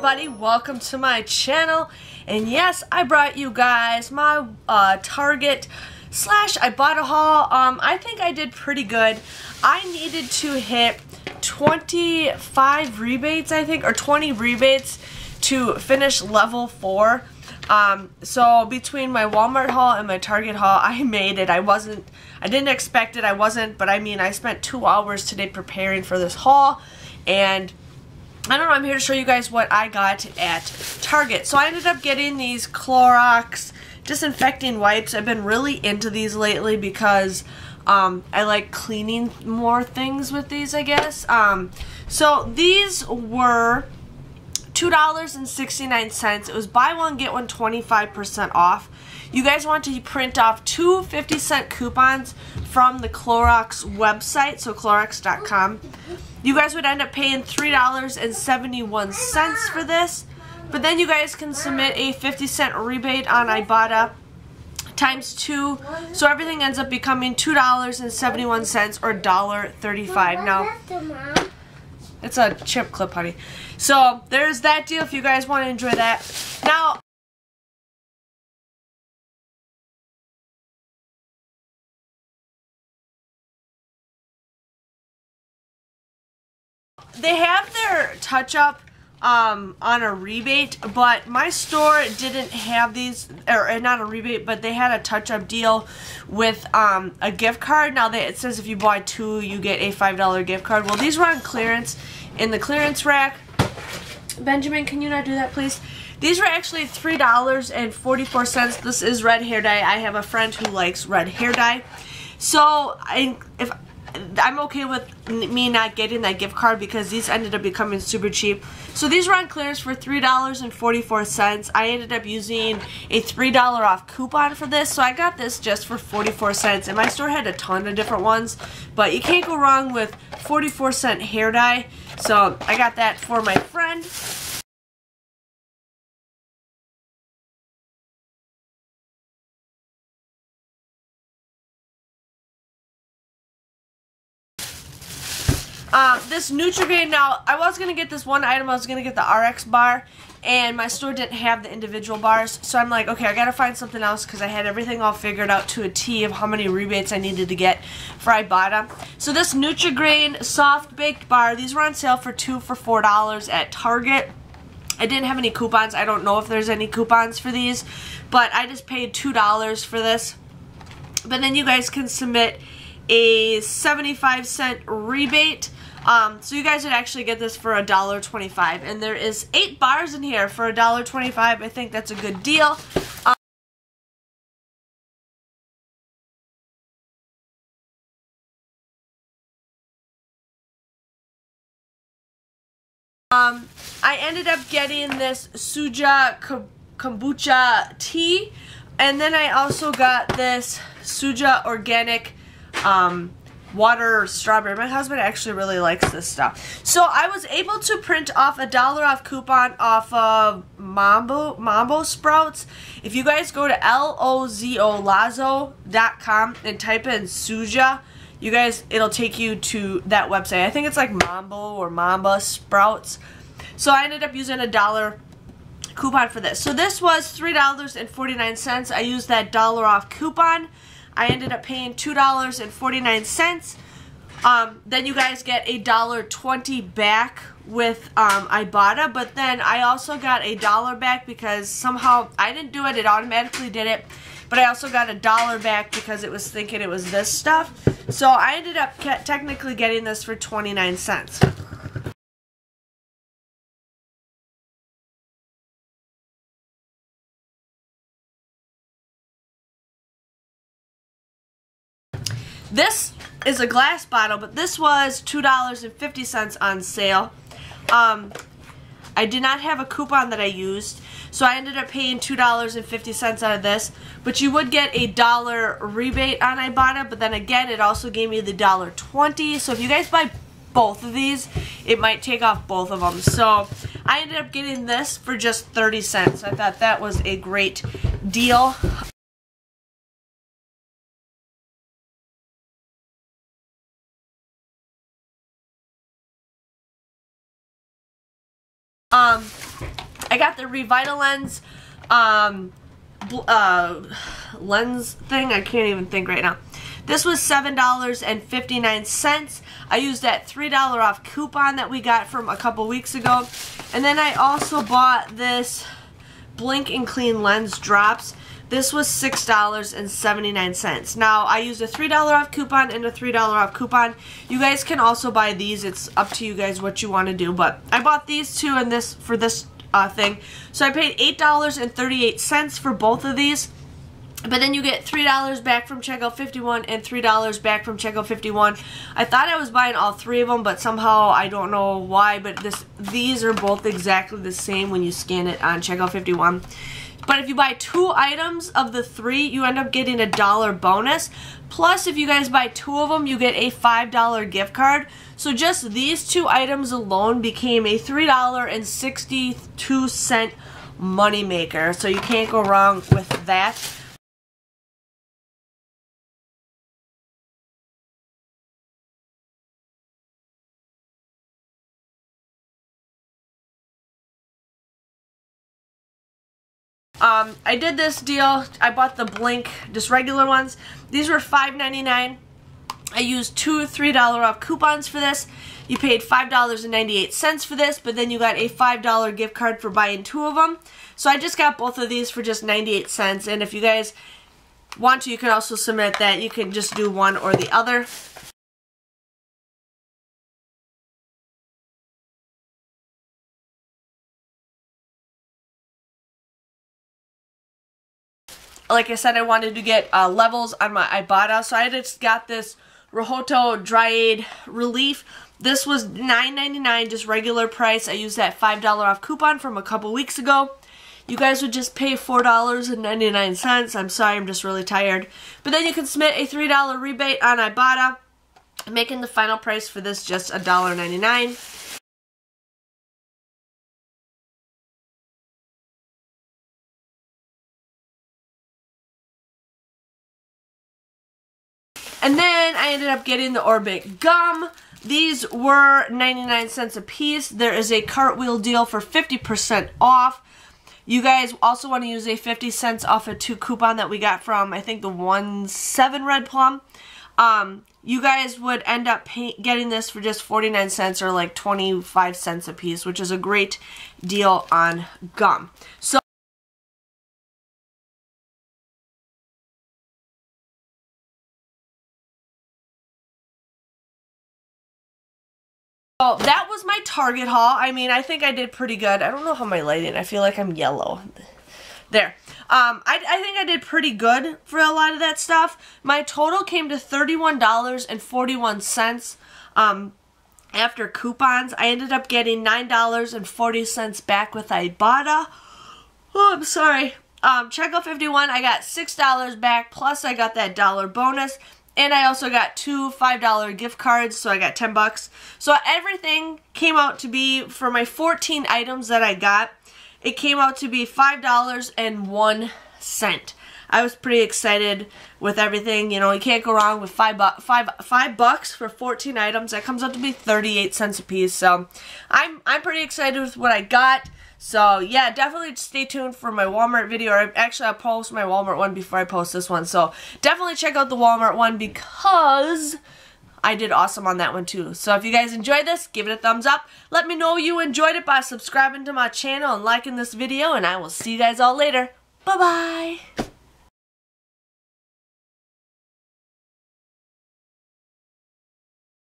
everybody, welcome to my channel. And yes, I brought you guys my Target / I bought a haul. I think I did pretty good. I needed to hit 25 rebates, I think, or 20 rebates to finish level 4. So between my Walmart haul and my Target haul, I made it. I didn't expect it, but I mean, I spent 2 hours today preparing for this haul, and I don't know, I'm here to show you guys what I got at Target. So I ended up getting these Clorox disinfecting wipes. I've been really into these lately because I like cleaning more things with these, I guess. So these were $2.69. It was buy one, get one 25% off. You guys want to print off 2 50-cent coupons from the Clorox website, so Clorox.com. You guys would end up paying $3.71 for this, but then you guys can submit a 50-cent rebate on Ibotta times 2, so everything ends up becoming $2.71 or $1.35. Now, it's a chip clip, honey. So there's that deal if you guys want to enjoy that. Now, they have their touch-up on a rebate, but my store didn't have these, or not a rebate, but they had a touch-up deal with a gift card. Now, it says if you buy 2, you get a $5 gift card. Well, these were on clearance in the clearance rack. Benjamin, can you not do that, please? These were actually $3.44. This is red hair dye. I have a friend who likes red hair dye. So, I'm okay with me not getting that gift card because these ended up becoming super cheap. So these were on clearance for $3.44. I ended up using a $3 off coupon for this, so I got this just for 44 cents. And my store had a ton of different ones, but you can't go wrong with 44-cent hair dye. So I got that for my friend. This NutriGrain, now, I was going to get this one item, I was going to get the RX bar, and my store didn't have the individual bars, so I'm like, okay, I got to find something else because I had everything all figured out to a T of how many rebates I needed to get for Ibotta. So this NutriGrain soft baked bar, these were on sale for 2 for $4 at Target. I didn't have any coupons. I don't know if there's any coupons for these, but I just paid $2 for this. But then you guys can submit a 75-cent rebate. So you guys would actually get this for $1.25, and there is 8 bars in here for $1.25. I think that's a good deal. I ended up getting this Suja kombucha tea, and then I also got this Suja organic water strawberry. My husband actually really likes this stuff. So I was able to print off a $1 off coupon off of Mambo Sprouts. If you guys go to Lazo.com and type in Suja, you guys, it'll take you to that website. I think it's like Mambo or Mamba Sprouts. So I ended up using a $1 coupon for this. So this was $3.49. I used that $1 off coupon. I ended up paying $2.49. Then you guys get a $1.20 back with Ibotta, but then I also got a $1 back because somehow I didn't do it, it automatically did it, but I also got a $1 back because it was thinking it was this stuff. So I ended up technically getting this for 29 cents. This is a glass bottle, but this was $2.50 on sale. I did not have a coupon that I used, so I ended up paying $2.50 out of this. But you would get a $1 rebate on Ibotta, but then again, it also gave me the $1.20. So if you guys buy both of these, it might take off both of them. So I ended up getting this for just 30 cents. I thought that was a great deal. I got the Revitalens lens thing. I can't even think right now. This was $7.59. I used that $3 off coupon that we got from a couple weeks ago. And then I also bought this Blink and Clean lens drops. This was $6.79. Now, I used a $3 off coupon and a $3 off coupon. You guys can also buy these. It's up to you guys what you want to do. But I bought these two and this for this thing. So I paid $8.38 for both of these. But then you get $3 back from checkout 51 and $3 back from checkout 51. I thought I was buying all three of them, but somehow I don't know why. But these are both exactly the same when you scan it on checkout 51. But if you buy 2 items of the 3, you end up getting a $1 bonus. Plus, if you guys buy 2 of them, you get a $5 gift card. So just these 2 items alone became a $3.62 money maker. So you can't go wrong with that. I did this deal. I bought the Blink, just regular ones. These were $5.99. I used 2 $3 off coupons for this. You paid $5.98 for this, but then you got a $5 gift card for buying 2 of them. So I just got both of these for just 98 cents. And if you guys want to, you can also submit that. You can just do one or the other. Like I said, I wanted to get levels on my Ibotta, so I just got this Rohoto Dryade Relief. This was $9.99, just regular price. I used that $5 off coupon from a couple weeks ago. You guys would just pay $4.99. I'm sorry, I'm just really tired. But then you can submit a $3 rebate on Ibotta, making the final price for this just $1.99. And then I ended up getting the Orbit gum. These were 99 cents a piece. There is a cartwheel deal for 50% off. You guys also want to use a 50 cents off a 2 coupon that we got from, I think, the 1-7 Red Plum. You guys would end up getting this for just 49 cents or like 25 cents a piece, which is a great deal on gum. So that was my Target haul. I mean, I think I did pretty good. I don't know how my lighting, I feel like I'm yellow. There. I think I did pretty good for a lot of that stuff. My total came to $31.41 after coupons. I ended up getting $9.40 back with Ibotta. Oh, I'm sorry. Checkout 51, I got $6 back, plus I got that $1 bonus. And I also got 2 $5 gift cards, so I got 10 bucks. So everything came out to be, for my 14 items that I got, it came out to be $5.01. I was pretty excited with everything. You know, you can't go wrong with $5 for 14 items. That comes out to be 38 cents a piece. So I'm pretty excited with what I got. So yeah, definitely stay tuned for my Walmart video. Actually, I'll post my Walmart one before I post this one. So definitely check out the Walmart one because I did awesome on that one too. So if you guys enjoyed this, give it a thumbs up. Let me know you enjoyed it by subscribing to my channel and liking this video. And I will see you guys all later. Bye-bye.